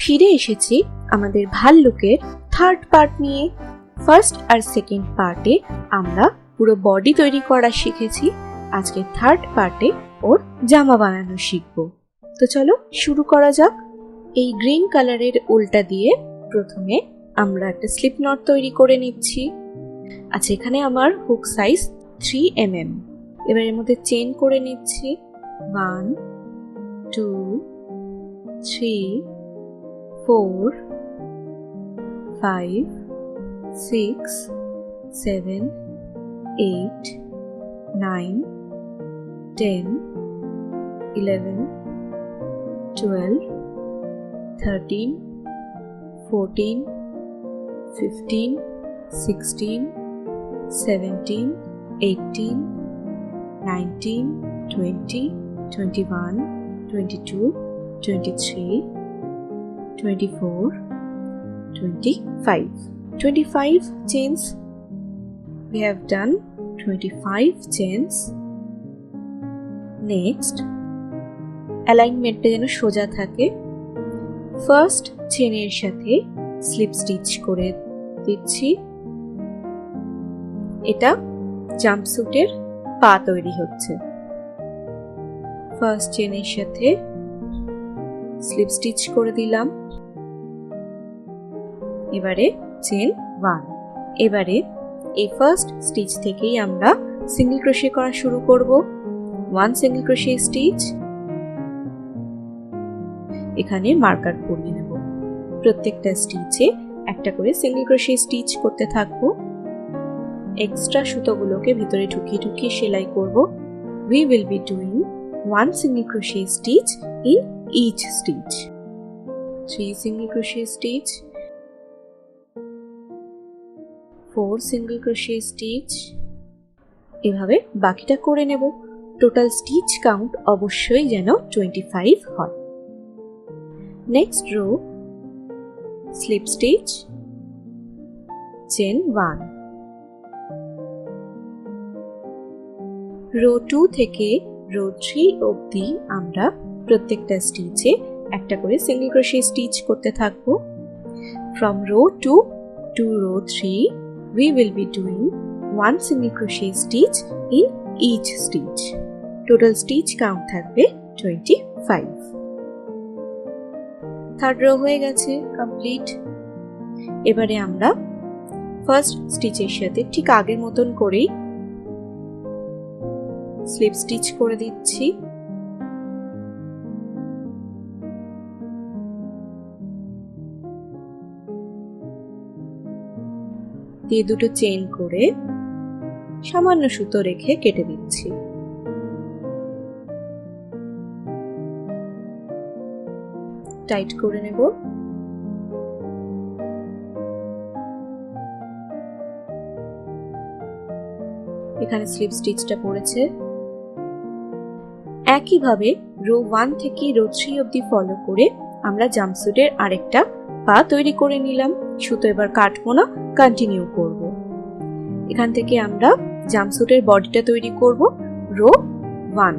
ফিরে এসেছি আমাদের ভাল্লুকের থার্ড পার্ট নিয়ে। ফার্স্ট আর সেকেন্ড পার্টে আমরা পুরো বডি তৈরি করা শিখেছি। আজকে থার্ড পার্টে ওর জামা বানানো শিখবো। তো চলো শুরু করা যাক। এই গ্রিন কালারের উলটা দিয়ে প্রথমে আমরা একটা স্লিপ নট তৈরি করে নিচ্ছি। আচ্ছা, এখানে আমার হুক সাইজ 3 mm। এবার এর মধ্যে চেন করে নিচ্ছি 1 2 3 4 5 6 7 8 9 10 11 12 13 14 15 16 17 18 19 20 21 22 23 24 25 chains. We have done 25 chains. Next, alignment যেন সোজা থাকে। ফার্স্ট চেনের সাথে স্লিপ স্টিচ করে দিচ্ছি। এটা জাম্পস্যুটের পা তৈরি হচ্ছে। ফার্স্ট চেনের সাথে স্লিপ স্টিচ করে দিলাম। এবারে চেন 1। এবারে এই ফার্স্ট স্টিচ থেকেই আমরা সিঙ্গেল ক্রোশে করা শুরু করব। 1 সিঙ্গেল ক্রোশে স্টিচ। এখানে মার্কার পরিয়ে নেব। প্রত্যেকটা স্টিচে একটা করে সিঙ্গেল ক্রোশে স্টিচ করতে থাকবো। এক্সট্রা সুতোগুলোকে ভিতরে ঢুকিয়ে ঢুকিয়ে সেলাই করব। We will be doing 1 single crochet stitch in each stitch. 3 single crochet stitch, 4 single crochet stitch। এভাবে বাকিটা করে নেব। টোটাল স্টিচ কাউন্ট অবশ্যই যেন 25 হয়। Next row slip stitch, chain 1। Row 2 থেকে রো 3 অবধি আমরা প্রত্যেকটা স্টিচে একটা করে সিঙ্গেল ক্রোশে স্টিচ করতে থাকবো। From row 2 to row 3 we will be doing 1 single crochet stitch in each stitch. Total stitch count থাকবে 25। থার্ড রো হয়ে গেছে কমপ্লিট। এবারে আমরা ফার্স্ট স্টিচের সাথে ঠিক আগের মতন করেই স্লিপ স্টিচ করে দিচ্ছি। দিয়ে দুটো চেন করে সামান্য সুতো রেখে কেটে দিচ্ছি। টাইট করে নেব। এখানে স্লিপ স্টিচটা পড়েছে। একইভাবে রো 1 থেকে রো 3 অবধি ফলো করে আমরা জাম্পস্যুটের আরেকটা পা তৈরি করে নিলাম। সুতো এবার কাটবো না, কন্টিনিউ করব। এখান থেকে আমরা জাম্পস্যুটের বডিটা তৈরি করব। রো 1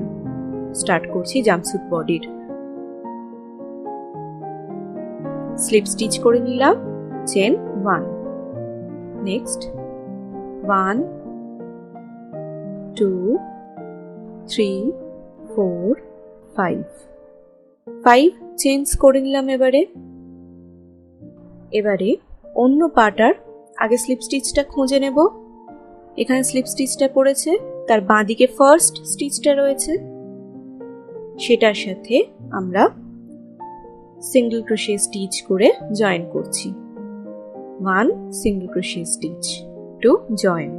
স্টার্ট করছি জাম্পস্যুট বডির। স্লিপ স্টিচ করে নিলাম, চেন 1। নেক্সট 1 2 3 4 5 চেঞ্জ করে নিলাম। এবারে অন্য পাটার আগে স্লিপ স্টিচটা খুঁজে নেব। এখানে স্লিপ স্টিচটা পড়েছে, তার বাঁদিকে ফার্স্ট স্টিচটা রয়েছে, সেটার সাথে আমরা সিঙ্গেল ক্রোশে স্টিচ করে জয়েন করছি। 1 single crochet stitch to join.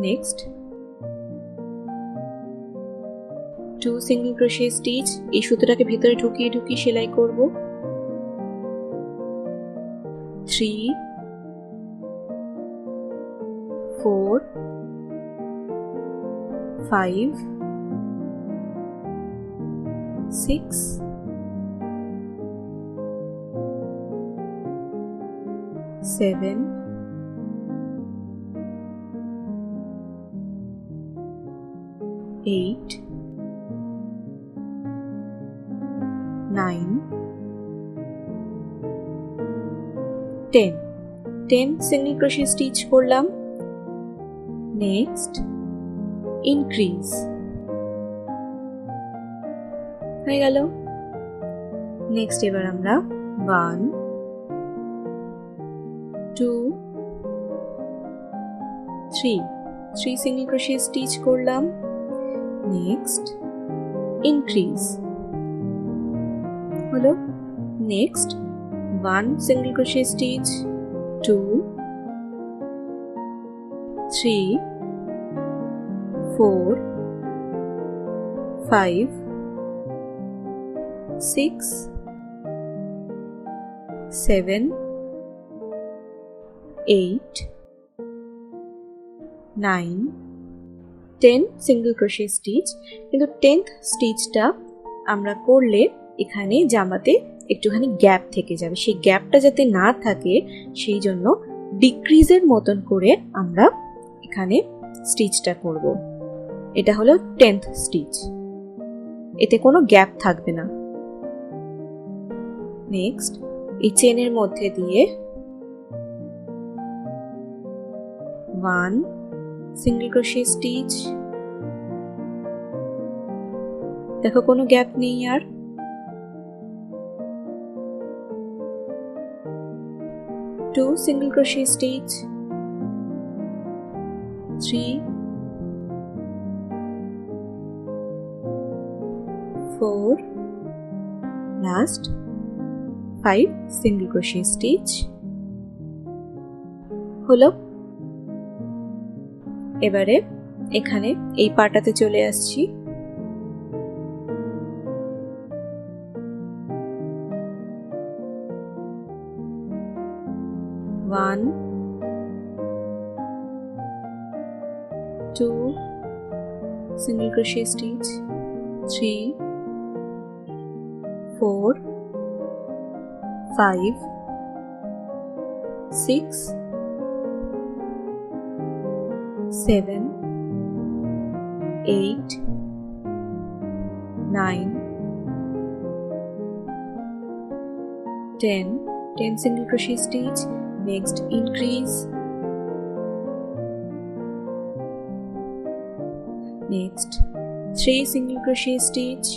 Next 2 single crochet stitch. এই সুতোটাকে ভিতরে ঢুকিয়ে ঢুকিয়ে সেলাই করব। 3 4 5 6 7 8 9 10 10 সিঙ্গেল ক্রোশে স্টিচ করলাম। নেক্সট ইনক্রিজ হয়ে গেল। নেক্সট এবার আমরা 1 2 3 সিঙ্গেল ক্রোশে স্টিচ করলাম। নেক্সট ইনক্রিজ হলো। Next 1 single crochet stitch, 2 3 4 5 6 7 8 9 10 single crochet stitch. কিন্তু 10th স্টিচটা আমরা করলে এখানে জামাতে একটুখানি গ্যাপ থেকে যাবে, সেই গ্যাপটা যাতে না থাকে সেই জন্য ডিক্রিজের মতন করে আমরা এখানে স্টিচটা করব। এটা হলো 10th স্টিচ, এতে কোনো গ্যাপ থাকবে না। নেক্সট এই চেনের মধ্যে দিয়ে 1 সিঙ্গেল ক্রোশে স্টিচ, দেখো কোনো গ্যাপ নেই আর। 2 single crochet stitch, 3 4 last 5 single crochet stitch হলো। এবারে এখানে এই পাটাতে চলে আসছি। 1 2 single crochet stitch, 3 4 5 6 7 8 9 10 single crochet stitch. Next increase, next 3 single crochet stitch,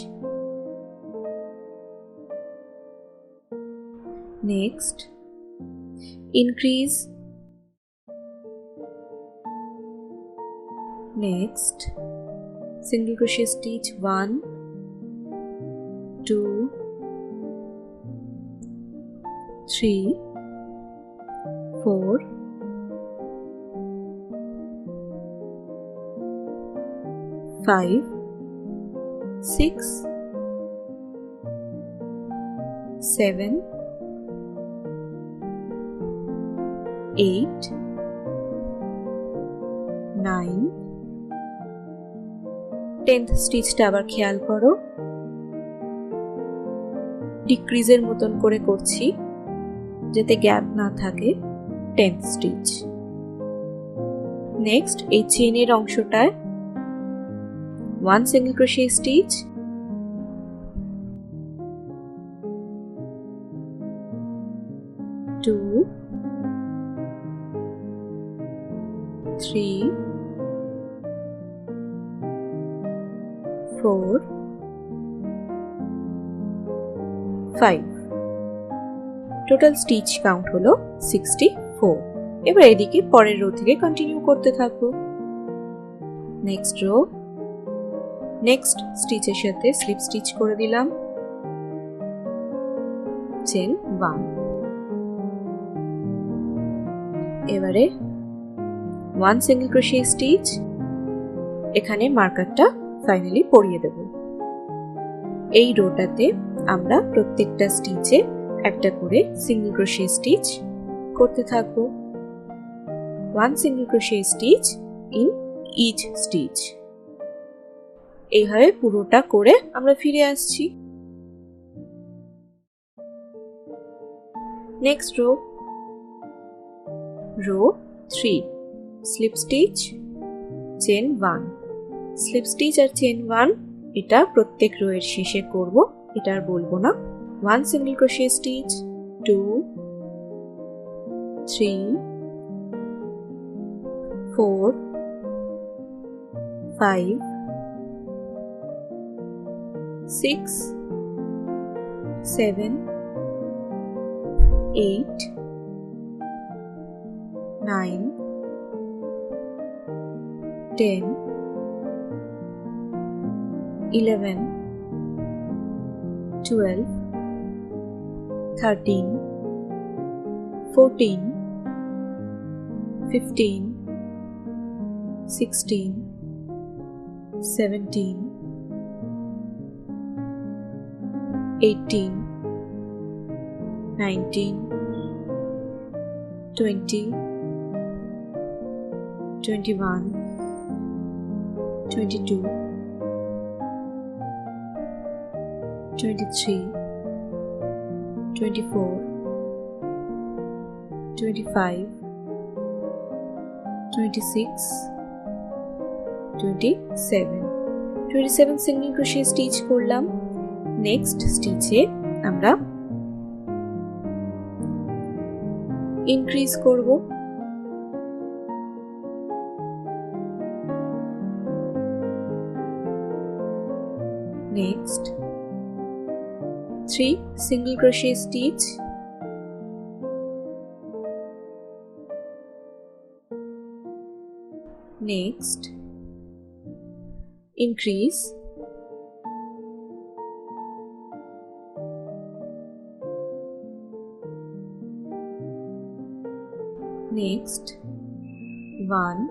next increase, next single crochet stitch 1 2 3 4 5 6 7 8 9 10th স্টিচটা আবার খেয়াল করো, ডিক্রিজের মতন করে করছি যাতে গ্যাপ না থাকে। 10th stitch. নেক্সট এই চেনের অংশটায় 1 single crochet stitch, 2 3 4 5। Total stitch count হলো 64। এবার এদিকে পরের রো থেকে কন্টিনিউ করতে থাকবো। নেক্সট রো, নেক্সট স্টিচের সাথে স্লিপ স্টিচ করে দিলাম, চেন 1। এবারে 1 সিঙ্গেল ক্রোশে স্টিচ, এখানে মার্কারটা ফাইনালি পরিয়ে দেব। এই রোটাতে আমরা প্রত্যেকটা স্টিচে একটা করে সিঙ্গেল ক্রোশে স্টিচ করতে থাকবো। 1 single crochet stitch in each stitch. এইভাবে পুরোটা করে আমরা ফিরে আসছি। Next row, row 3 slip stitch, chain 1, slip stitch আর চেন 1 এটা প্রত্যেক রো এর শেষে করব এটা আর বলবো না। 1 single crochet stitch, 2, 3, 4, 5, 6, 7, 8, 9, 10, 11, 12, 13, 14, 15, 16, 17, 18, 19, 20, 21, 22, 23, 24, 25, 26, 27 single crochet stitch করলাম। নেক্সট স্টিচে আমরা ইনক্রিজ করব। Next 3 single crochet stitch, next increase, next 1,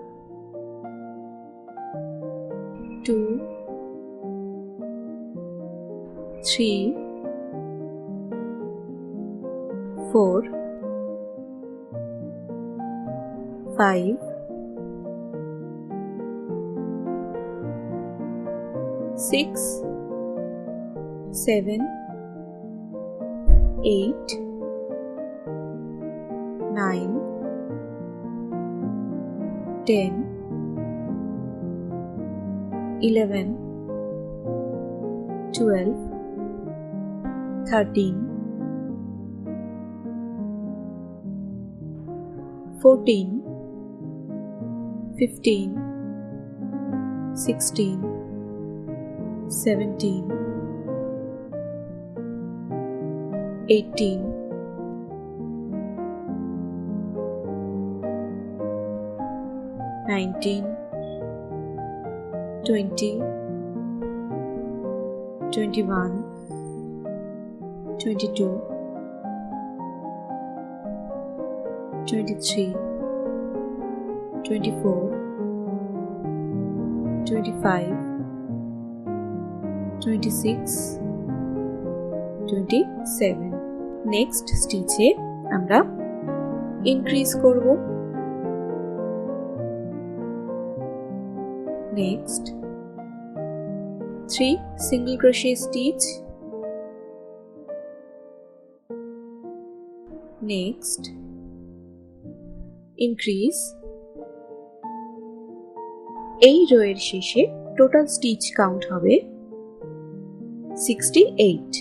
2, 3, 4, 5, 6, 7, 8, 9, 10, 11, 12, 13, 14, 15, 16, 17, 18, 19, 20, 21, 22, 23, 24, 25, 26, 27 next স্টিচে আমরা ইনক্রিজ করব। Next 3 single crochet stitch, next increase। এই রোয়ের শেষে টোটাল স্টিচ কাউন্ট হবে 68।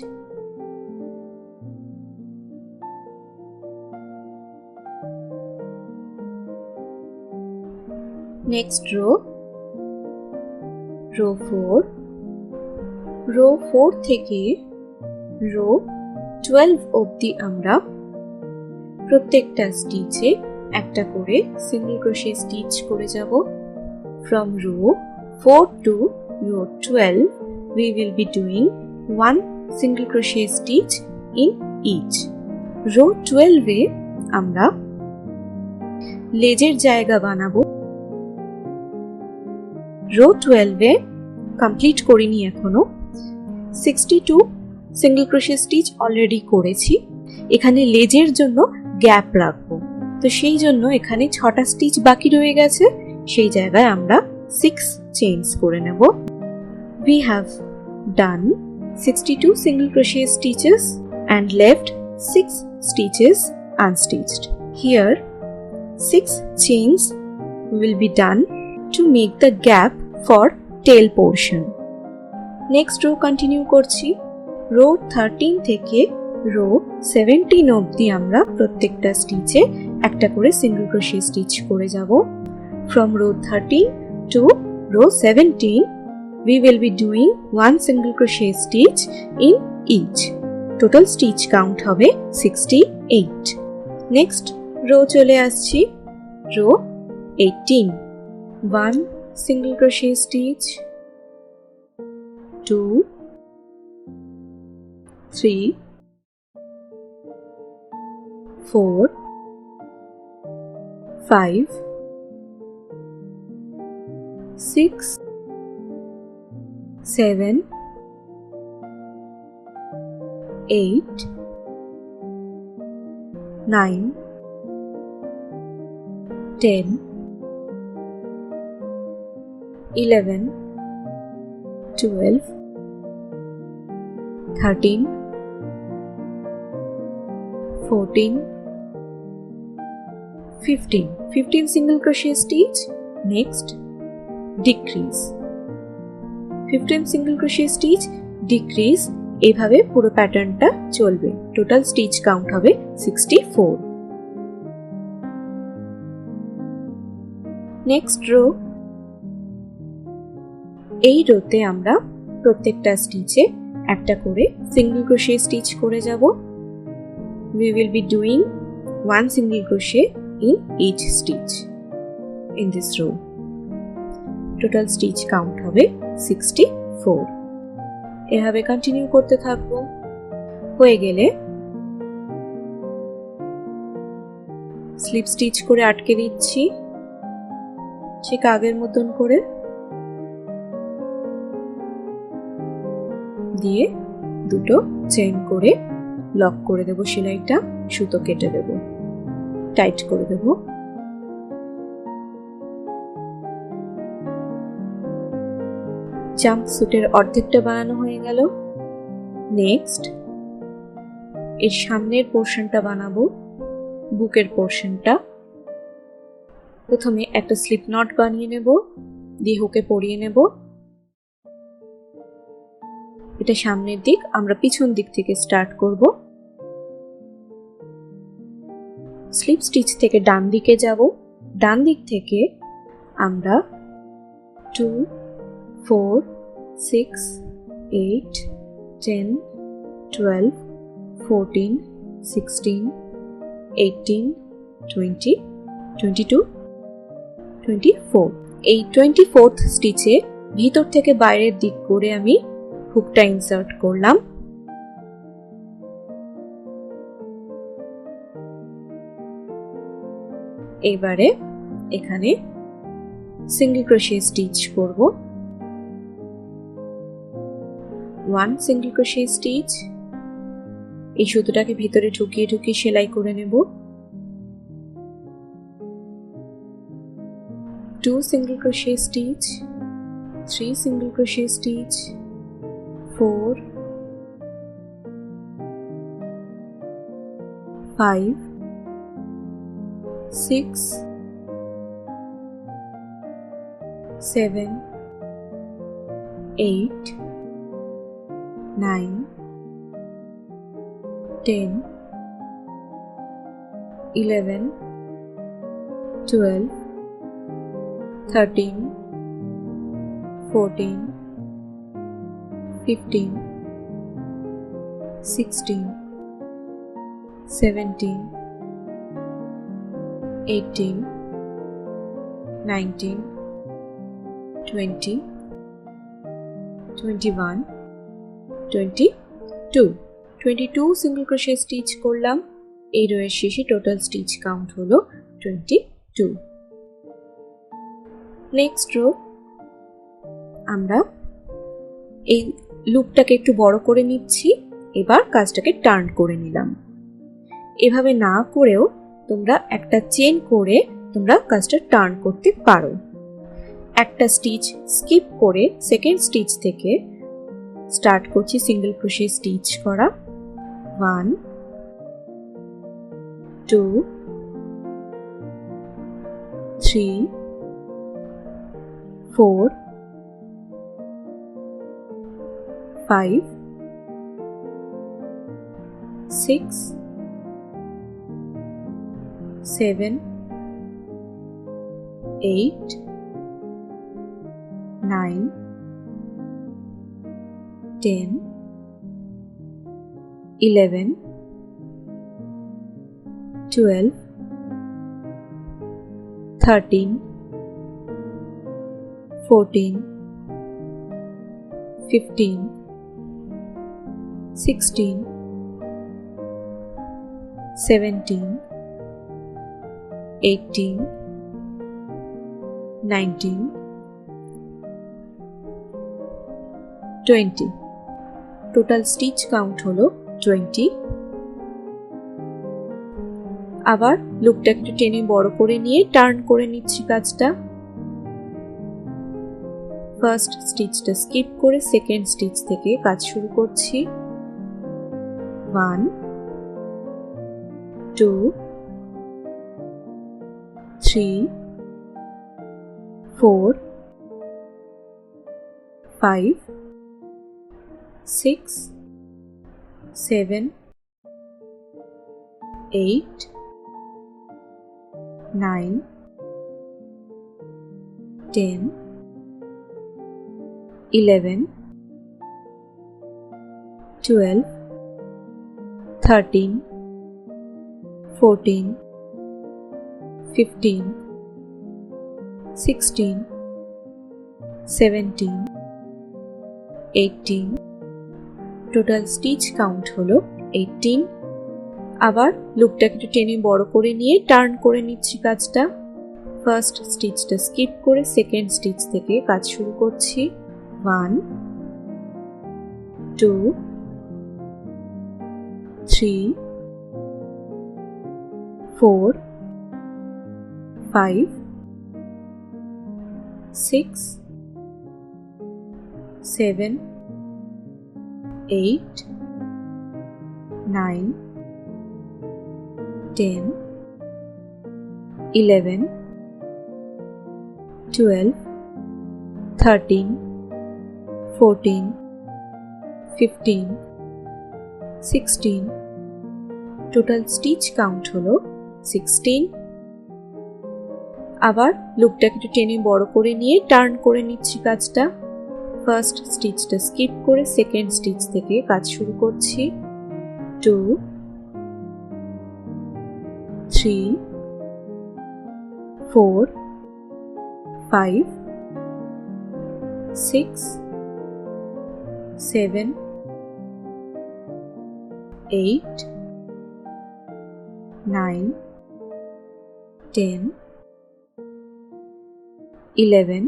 নেক্সট রো 4 থেকে রো 12 অবধি আমরা প্রত্যেকটা স্টিচে একটা করে সিঙ্গেল ক্রোশে স্টিচ করে যাব। From row 4 to row 12 we will be doing 1 single crochet stitch in each. row 12 এ আমরা লেজের জায়গা বানাবো। row 12 এ কমপ্লিট করিনি এখনো। 62 সিঙ্গেল ক্রোশে স্টিচ অলরেডি করেছি। এখানে লেজের জন্য গ্যাপ রাখবো, তো সেই জন্য এখানে 6টা স্টিচ বাকি রয়ে গেছে, সেই জায়গায় আমরা 6 চেইনস করে নেব। We have done 62 single crochet stitches and left 6 stitches unstitched. Here 6 chains will be done to make the gap for tail portion. Next row continue করছি। রো 13 থেকে রো 17 অবধি আমরা প্রত্যেকটা স্টিচে একটা করে সিঙ্গেল ক্রোশে স্টিচ করে যাব। From row 13 to row 17 we will be doing one single crochet stitch in each. Total stitch count হবে 68. Next row চলে আসছি row 18. One single crochet stitch, 2, 3, 4, 5, 6, 7, 8, 9, 10, 11, 12, 13, 14, 15. 15 single crochet stitch. Next, decrease. 15 single crochet stitch, decrease. এইভাবে পুরো প্যাটার্নটা চলবে। Total stitch count হবে 64. Next row. এই রোতে আমরা প্রত্যেকটা স্টিচে একটা করে সিঙ্গেল ক্রোশে স্টিচ করে যাব। We will be doing one single crochet in each stitch in this row. Total stitch count হবে 64. এভাবে কন্টিনিউ করতে থাকবো। হয়ে গেলে স্লিপ স্টিচ করে আটকে দিচ্ছি ঠিক আগের মতন করে, দিয়ে দুটো চেইন করে লক করে দেব। সেলাইটা সুতো কেটে দেব, টাইট করে দেব। জাম্প স্যুটের অর্ধেকটা বানানো হয়ে গেল। নেক্সট এর সামনের পোর্শনটা বানাবো, বুকের পোর্শনটা। প্রথমে একটা স্লিপ নট বানিয়ে নেব, দিয়ে হুকে পরিয়ে নেব। এটা সামনের দিক, আমরা পিছন দিক থেকে স্টার্ট করব। স্লিপ স্টিচ থেকে ডান দিকে যাব। ডান দিক থেকে আমরা 2, 4, 6, 8, 10, 12, 14, 16, 18, 20, 22, 24. এই 24th স্টিচে ভিতর থেকে বাইরের দিক করে আমি হুকটা ইনসার্ট করলাম। এবারে এখানে সিঙ্গেল ক্রোশে স্টিচ করব। 1 সিঙ্গেল ক্রোশে স্টিচ। এই সুতোটাকে ভিতরে ঢুকিয়ে ঢুকিয়ে সেলাই করে নেব। 2 single crochet stitch, 3 single crochet stitch, 4, 5, 6, 7, 8, 9, 10, 11, 12, 13, 14, 15, 16, 17, 18, 19, 20, 21, 22. 22 single crochet stitch করলাম। এই রোয়ের শেষে টোটাল স্টিচ কাউন্ট হলো 22. নেক্সট রো, আমরা এই লুপটাকে একটু বড় করে নিচ্ছি। এবার কাজটাকে টার্ন করে নিলাম। এভাবে না করেও তোমরা একটা চেন করে তোমরা কাজটা টার্ন করতে পারো। একটা স্টিচ স্কিপ করে সেকেন্ড স্টিচ থেকে স্টার্ট করছি সিঙ্গেল ক্রোশে স্টিচ করা। 1, 2, 3, 4, 5, 6 7 8 9 10 11 12 13 14 15 16 17 18 19 20 টোটাল স্টিচ কাউন্ট হলো 20। আবার লুপটা একটু টেনে বড় করে নিয়ে টার্ন করে নিচ্ছি কাজটা। ফার্স্ট স্টিচটা স্কিপ করে সেকেন্ড স্টিচ থেকে কাজ শুরু করছি। 1 2 3 4 5 6 7 8 9 10 11 12 13 14 15 16 17 18 টোটাল স্টিচ কাউন্ট হলো 18। আবার লুপটা একটু টেনে বড় করে নিয়ে টার্ন করে নিচ্ছি কাজটা। ফার্স্ট স্টিচটা স্কিপ করে সেকেন্ড স্টিচ থেকে কাজ শুরু করছি। 1 2 3 4 5 6 7 8 9 10 11 12 13 14 15 16 টোটাল স্টিচ কাউন্ট হলো 16। আবার লুপটা একটু টেনে বড় করে নিয়ে টার্ন করে নিচ্ছি কাজটা। ফার্স্ট স্টিচটা স্কিপ করে সেকেন্ড স্টিচ থেকে কাজ শুরু করছি। 2 3 4 5 6 7 8 9 10 11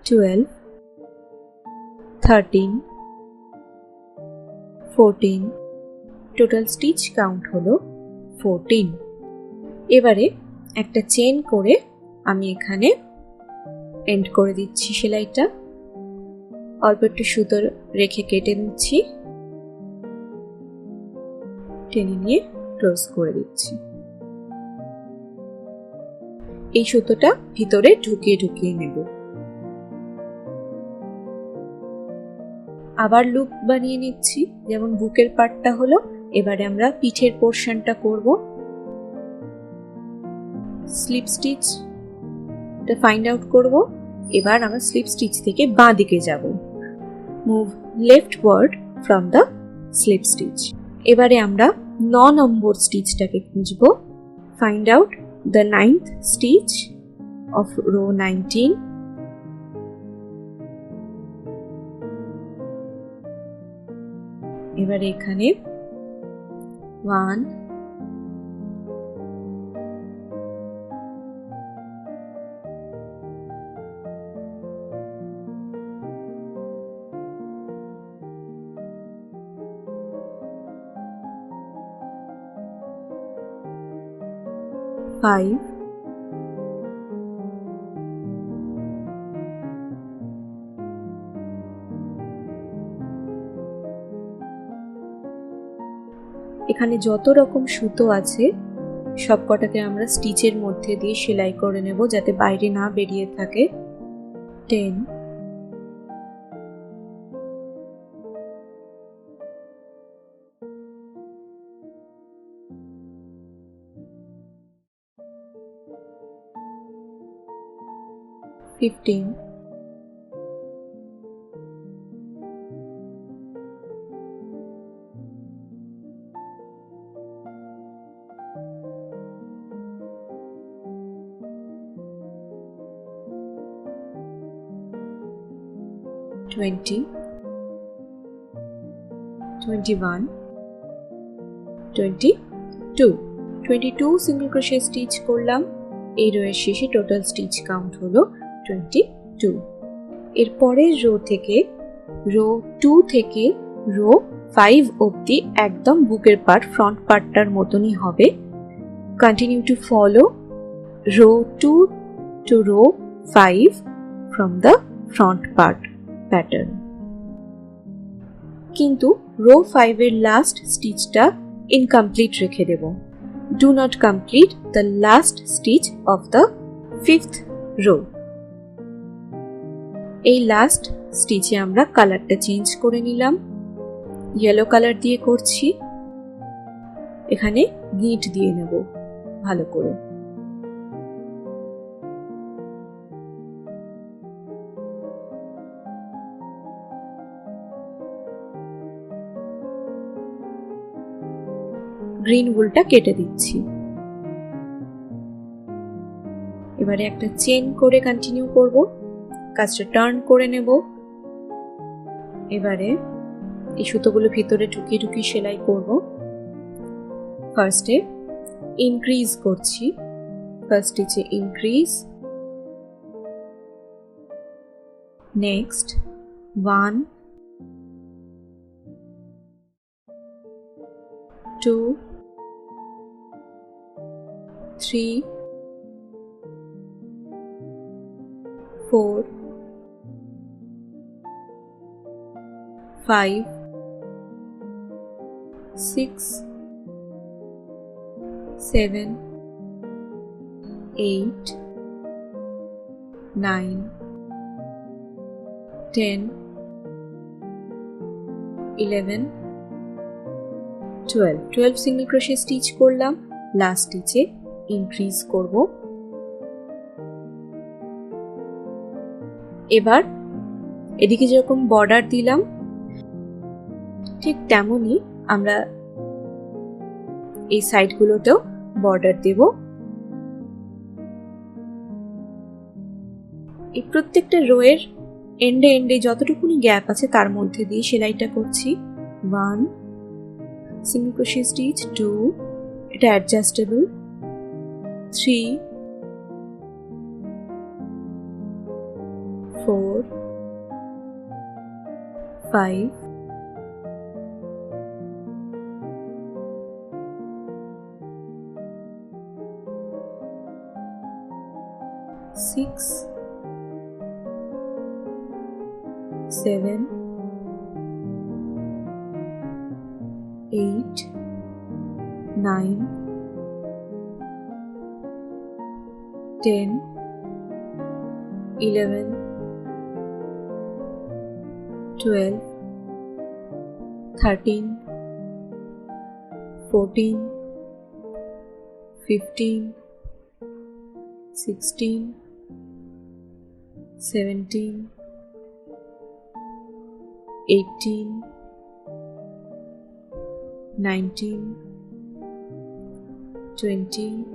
12 13 14 টোটাল স্টিচ কাউন্ট হলো 14। এবারে একটা চেন করে আমি এখানে এন্ড করে দিচ্ছি সেলাইটা। অল্প একটু সুতো রেখে কেটে নিচ্ছি, টেনে নিয়ে ক্লোজ করে দিচ্ছি। এই সুতোটা ভিতরে ঢুকিয়ে ঢুকিয়ে নেব। আবার লুপ বানিয়ে নিচ্ছি, যেমন বুকের পার্টটা হলো। এবারে আমরা পিঠের পোরশনটা করব। স্লিপ স্টিচ ফাইন্ড আউট করব। এবার আমরা স্লিপ স্টিচ থেকে বাঁ দিকে যাব। Move leftward from the slip stitch. এবারে আমরা 9 নম্বর স্টিচটাকে খুঁজব। Find out the 9th stitch of row 19। এবারে এখানে 1 5 এখানে যত রকম সুতো আছে সবকটাকে আমরা স্টিচের মধ্যে দিয়ে সেলাই করে নেব যাতে বাইরে না বেরিয়ে থাকে। 10 11 15, 20, 21, 22, 22 সিঙ্গেল ক্রোশেট স্টিচ করলাম। এই রোয়ের শেষে টোটাল স্টিচ কাউন্ট হলো 22। এর পরের রো থেকে রো 2 থেকে রো 5 অবধি একদম বুকের পার্ট ফ্রন্ট পার্টটার মতনই হবে। Continue to follow row 2 to row 5 from the front part pattern. কিন্তু রো 5 এর লাস্ট স্টিচটা ইনকমপ্লিট রেখে দেব। Do not complete the last stitch of the 5th row. এই লাস্ট স্টিচে আমরা কালারটা চেঞ্জ করে নিলাম, ইয়েলো কালার দিয়ে করছি। এখানে গিট দিয়ে নেব ভালো করে। গ্রিন উলটা কেটে দিচ্ছি। এবারে একটা চেন করে কন্টিনিউ করব, কাজটা টার্ন করে নেব। এবারে এই সুতোগুলো ভিতরে ঢুকিয়ে ঢুকিয়ে সেলাই করব। ফার্স্টে ইনক্রিজ করছি, first স্টিচে increase, next 1 2 3 4 5 6 7 8 9 10 11 12 single crochet stitch করলাম। লাস্ট স্টিচে ইনক্রিজ করব। এবার এদিকে যেরকম বর্ডার দিলাম ঠিক তেমনই আমরা এই সাইডগুলোতেও বর্ডার দেব। এই প্রত্যেকটা রোয়ের এন্ডে এন্ডে যতটুকুনি গ্যাপ আছে তার মধ্যে দিয়ে সেলাইটা করছি। 1 single crochet stitch, 2 এটা adjustable, 3 4 5 6 7 8 9 10 11 12 13 14 15 16 17 18 19 20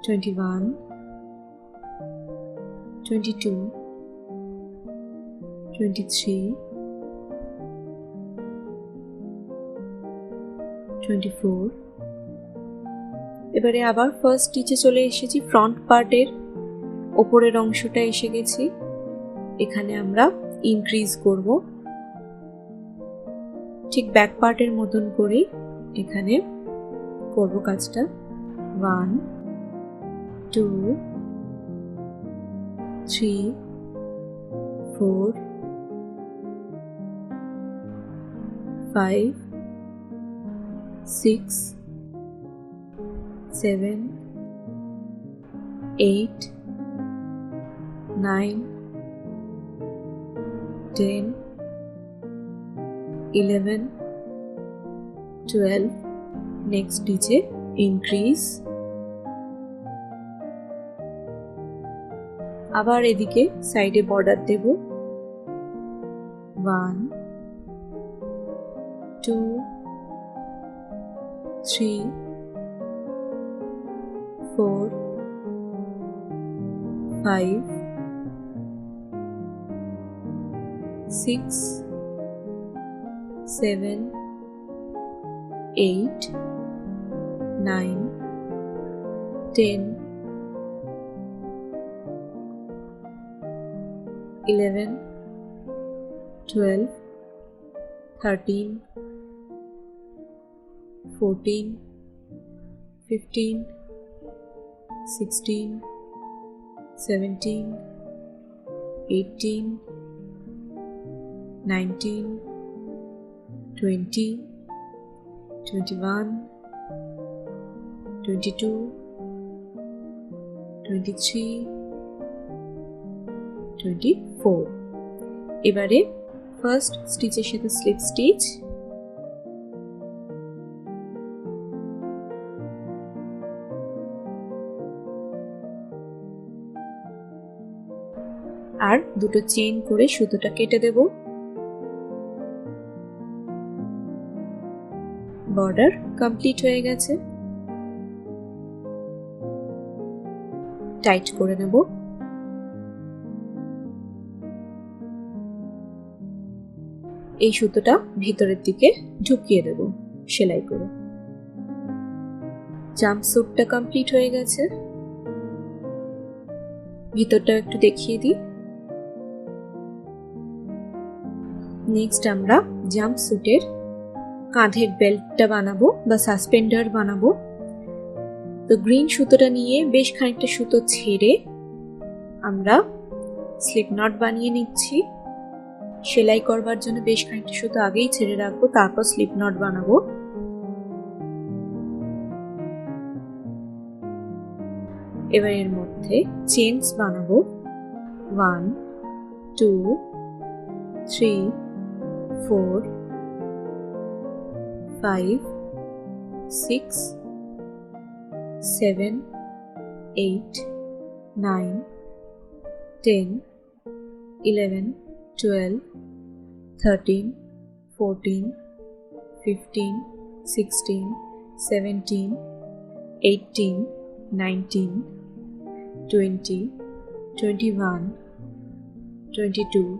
21 22 23 24। এবারে আবার ফার্স্ট স্টিচে চলে এসেছি, ফ্রন্ট পার্টের ওপরের অংশটা এসে গেছি। এখানে আমরা ইনক্রিজ করব, ঠিক ব্যাক পার্টের মতন করে এখানে করব কাজটা। 1 2 3 4 5 6 7 8 9 10 11 12। নেক্সট স্টিচে ইনক্রিজ, আবার এদিকে সাইডে বর্ডার দেব 1 2 3 4 5 6 7 8 9 10 11 12 13 14 15 16 17 18 19 20 21 22 23 24 এবারে ফার্স্ট স্টিচের সাথে স্লিপ স্টিচ আর দুটো চেইন করে সুতোটা কেটে দেব বর্ডার কমপ্লিট হয়ে গেছে টাইট করে নেব এই সুতোটা ভিতরের দিকে ঢুকিয়ে দেব সেলাই করে জাম্পস্যুটটা কমপ্লিট হয়ে গেছে ভিতরটা একটু দেখিয়ে দিই নেক্সট আমরা জাম্পস্যুটের কাঁধের বেল্টটা বানাবো বা সাসপেন্ডার বানাবো তো গ্রিন সুতোটা নিয়ে বেশ খানিকটা সুতো ছেড়ে আমরা স্লিপ নট বানিয়ে নিচ্ছি সেলাই করবার জন্য বেশ খানিকটা সুতো আগেই ছেড়ে রাখবো তারপর স্লিপ নট বানাবো এবার এর মধ্যে চেইনস বানাবো 1 2 3 4 5 6 7 8 9 10 11 12 13 14 15 16 17 18 19 20 21 22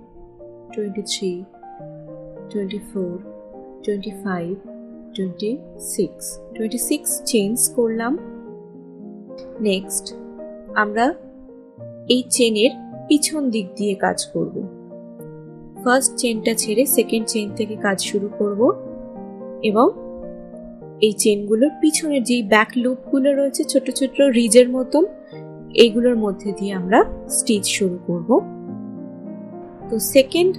23 24 25 26 চেইনস করলাম নেক্সট আমরা এই চেনের পিছন দিক দিয়ে কাজ করব ফার্স্ট চেনটা ছেড়ে সেকেন্ড চেন থেকে কাজ শুরু করব এবং এই চেনগুলোর পিছনের যে ব্যাক লুপগুলো রয়েছে ছোট ছোট রিজের মতন এইগুলোর মধ্যে দিয়ে আমরা স্টিচ শুরু করব তো সেকেন্ড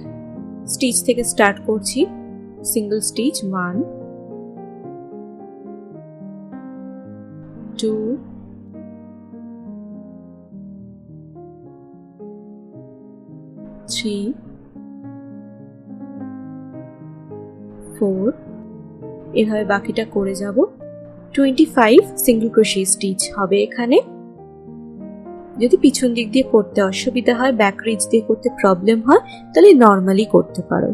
স্টিচ থেকে স্টার্ট করছি সিঙ্গেল স্টিচ 1 2 3 4 এভাবে বাকিটা করে যাব 25 সিঙ্গেল ক্রোশে স্টিচ হবে এখানে যদি পিছন দিক দিয়ে করতে অসুবিধা হয় ব্যাক রিজ দিয়ে করতে প্রবলেম হয় তাহলে নরমালি করতে পারো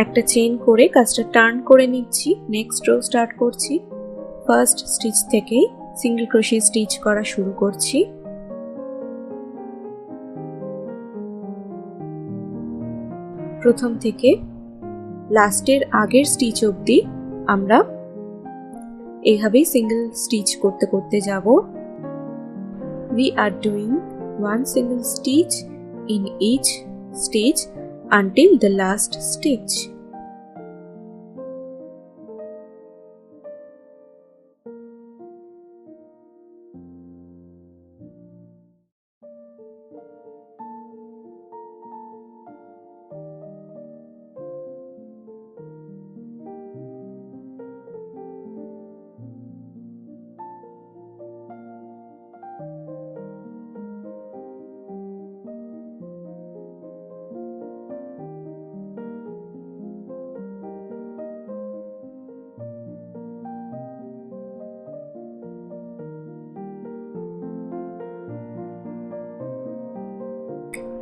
একটা চেইন করে কাজটা টার্ন করে নিচ্ছি নেক্সট রো স্টার্ট করছি ফার্স্ট স্টিচ থেকে সিঙ্গেল ক্রোশে স্টিচ করা শুরু করছি প্রথম থেকে লাস্টের আগের স্টিচ অবধি আমরা এইভাবেই সিঙ্গেল স্টিচ করতে করতে যাব we are doing one single stitch in each stitch until the last stitch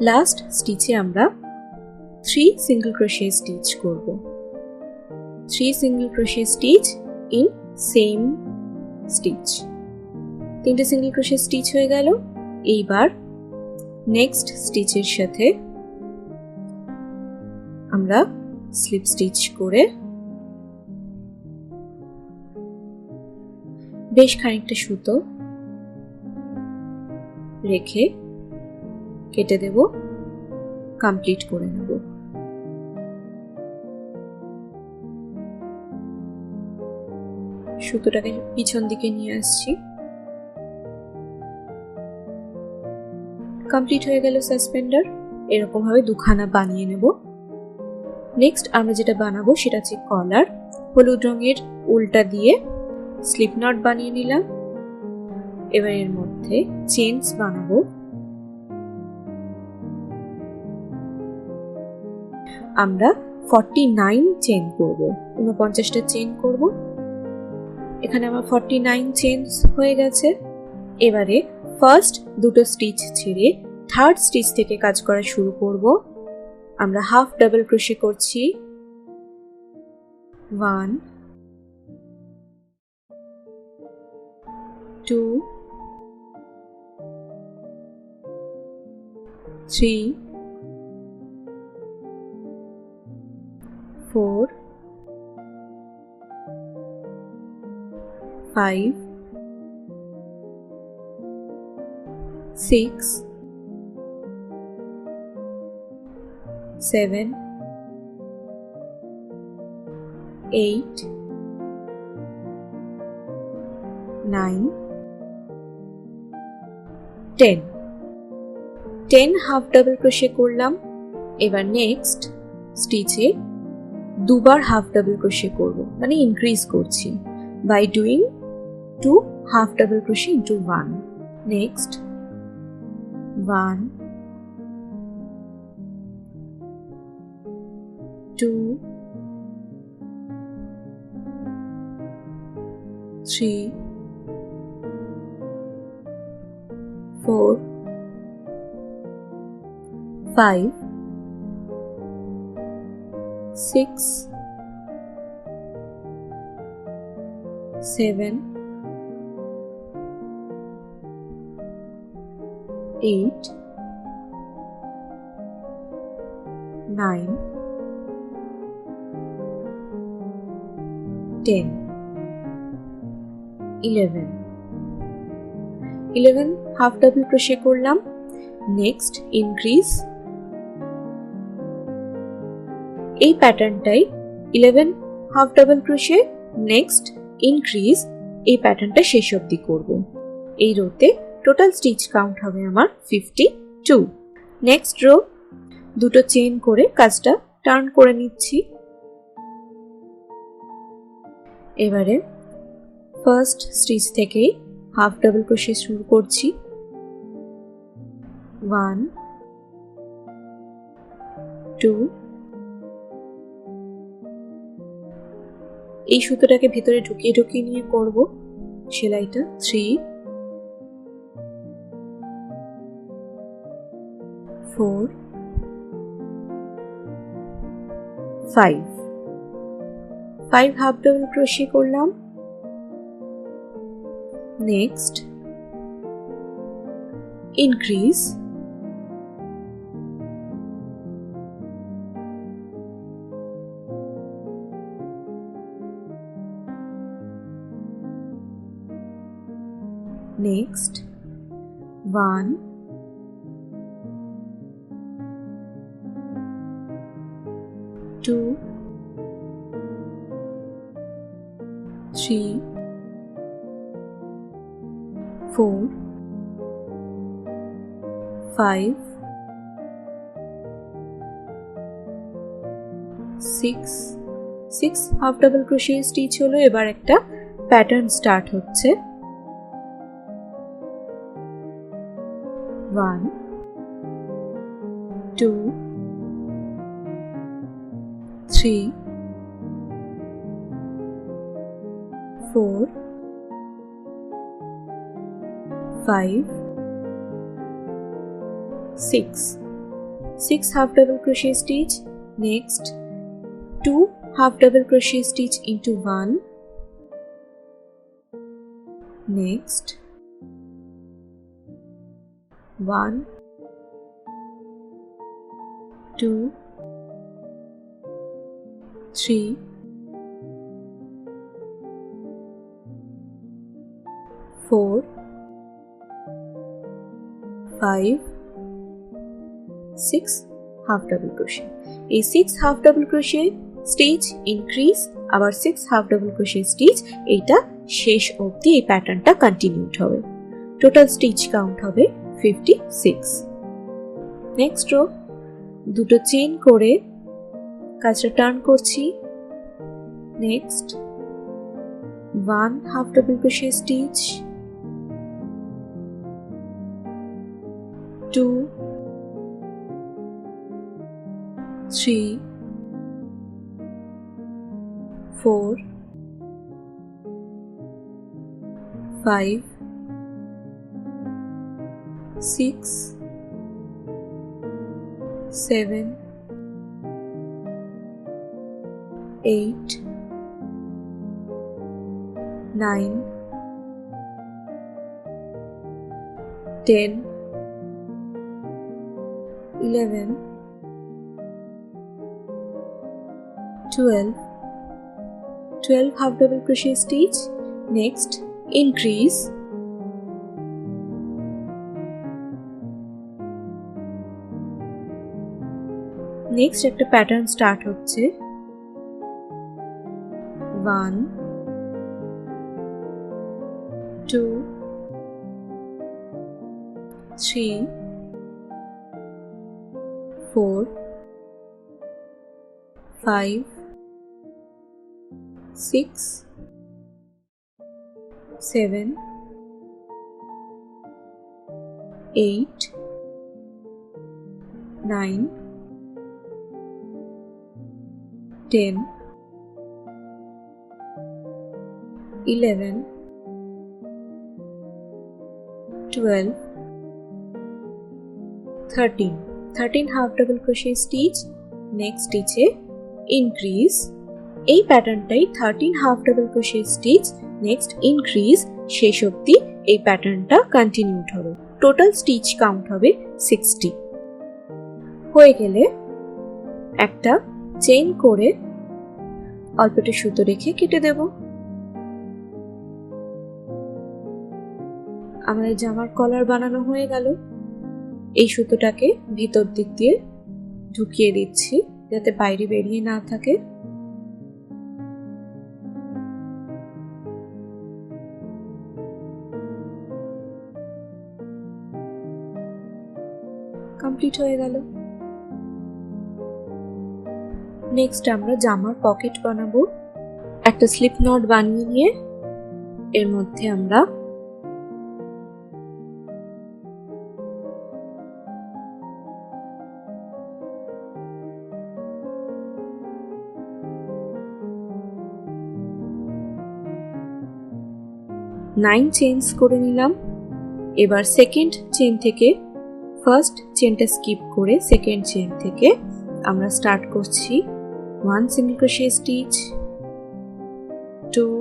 last স্টিচে আমরা 3 সিঙ্গেল ক্রোশে স্টিচ করব। 3 single crochet stitch in same stitch. 3টে সিঙ্গেল ক্রোশে স্টিচ হয়ে গেল। এইবার নেক্সট স্টিচের সাথে আমরা স্লিপ স্টিচ করে বেশ খানিকটা সুতো রেখে কেটে দেব, কমপ্লিট করে নেব। সুতোটাকে পিছন দিকে নিয়ে আসছি। কমপ্লিট হয়ে গেল সাসপেন্ডার। এরকম ভাবে দুখানা বানিয়ে নেব। নেক্সট আমরা যেটা বানাবো সেটা হচ্ছে কলার। হলুদ রঙের উল্টা দিয়ে স্লিপ নট বানিয়ে নিলাম। এবার এর মধ্যে চেনস বানাবো। আমরা 49 চেন করব, 49টা চেন করব। এখানে আমার 49 চেনস হয়ে গেছে। এবারে ফার্স্ট দুটো স্টিচ ছেড়ে থার্ড স্টিচ থেকে কাজ করা শুরু করব। আমরা হাফ ডাবল ক্রোশে করছি। 1 2 3 4 5 6 7 8 9 10 হাফ ডাবল ক্রোশে করলাম। এবার নেক্সট স্টিচে দুবার হাফ ডাবল ক্রোশে করব, মানে ইনক্রিজ করছি by doing 2 half double crochet into 1। Next 1 2 3 4 5 6 7 8 9 10 11 half double crochet করলাম। Next increase. এই প্যাটার্নটাই 11 half double crochet, next increase, এই প্যাটার্নটা শেষ অবধি করব। এই রোতে টোটাল স্টিচ কাউন্ট হবে আমার 52। নেক্সট রো দুটো চেন করে কাজটা টার্ন করে নিচ্ছি। এবারে ফার্স্ট স্টিচ থেকে হাফ ডাবল ক্রোশে শুরু করছি। 1 2 এই সুতোটাকে ভিতরে ঢুকিয়ে ঢুকিয়ে নিয়ে করব সেলাইটা। 3 4 5 হাফ ডাবল ক্রোশে করলাম। Next increase. Next 1 2 3 4 5 6 half double crochet stitch হলো। এবার একটা প্যাটার্ন স্টার্ট হচ্ছে। 1 2 3 4 5 6 6 half double crochet stitch. Next 2 half double crochet stitch into 1. Next 1 2 3 4 5 6 half double crochet. এই 6 half double crochet stitch increase আবার 6 half double crochet stitch, এইটা শেষ অবধি এই প্যাটার্নটা কন্টিনিউড হবে। টোটাল স্টিচ কাউন্ট হবে 56। নেক্সট রো দুটো চেইন করে কাজটা টার্ন করছি। Next 1 half double crochet stitch, 2 3 4 5 6 7 8 9 10 11 12 half double crochet stitch. Next increase, next একটা প্যাটার্ন স্টার্ট হচ্ছে। 1 2 3 4 5 6 7 8 9 10 11 12 13 half double crochet stitch. Next স্টিচে ইনক্রিজ, এই প্যাটার্নটাই 13 half double crochet stitch next increase শেষ অবধি এই প্যাটার্নটা কন্টিনিউড হবে। টোটাল স্টিচ কাউন্ট হবে 60। হয়ে গেলে একটা চেইন করে অল্পটা সুতো রেখে কেটে দেব। আমাদের জামার কলার বানানো হয়ে গেল। এই সুতোটাকে ভিতর দিক দিয়ে ঢুকিয়ে দিচ্ছি যাতে বাইরে বেরিয়ে না থাকে। কমপ্লিট হয়ে গেল। নেক্সট আমরা জামার পকেট বানাবো। একটা স্লিপ নট বানিয়ে নিয়ে এর মধ্যে আমরা নাইন চেইনস করে নিলাম। এবার সেকেন্ড চেইন থেকে ফার্স্ট চেইনটা স্কিপ করে সেকেন্ড চেইন থেকে আমরা স্টার্ট করছি। 1 single crochet stitch, 2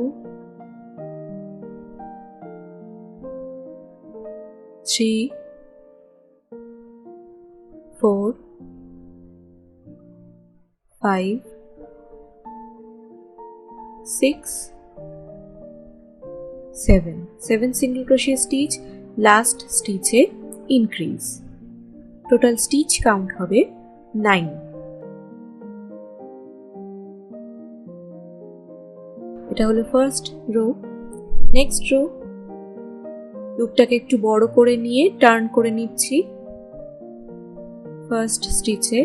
3 4 5 6 7 single crochet stitch, last স্টিচে ইনক্রিজ। টোটাল স্টিচ কাউন্ট হবে 9। এটা হলো ফার্স্ট রো। নেক্সট রো লুপটাকে একটু বড় করে নিয়ে টার্ন করে নিচ্ছি। ফার্স্ট স্টিচে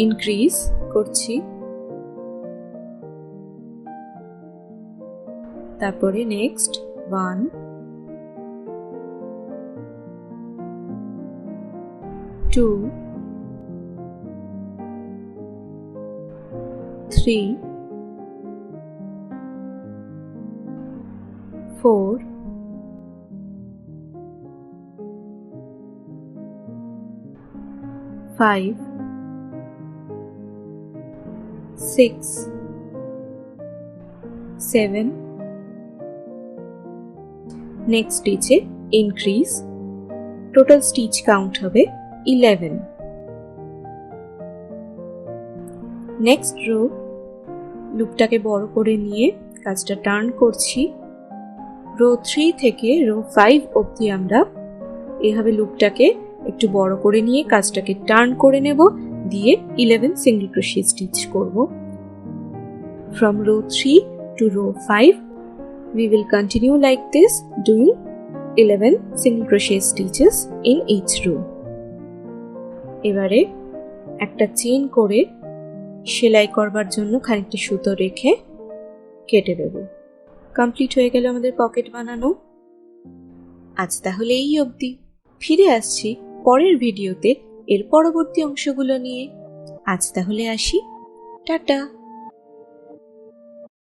ইনক্রিজ করছি, তারপরে নেক্সট 1 2 3 4 5 5 6 7 নেক্সট স্টিচে ইনক্রিজ টোটাল স্টিচ কাউন্ট হবে 11 নেক্সট রো লুপটাকে বড় করে নিয়ে কাজটা টার্ন করছি রো 3 থেকে রো 5 অবধি আমরা এভাবে লুপটাকে একটু বড় করে নিয়ে কাজটাকে টার্ন করে নেব দিয়ে 11 সিঙ্গেল ক্রোশে স্টিচ করব from row 3 to row 5 we will continue like this doing 11 single crochet stitches in each row এবারে একটা চেইন করে সেলাই করবার জন্য খানিকটা সুতো রেখে কেটে দেব কমপ্লিট হয়ে গেল আমাদের পকেট বানানো আজ তাহলে এই অবধি ফিরে আসছি পরের ভিডিওতে এর পরবর্তী অংশগুলো নিয়ে আজ তাহলে আসি টাটা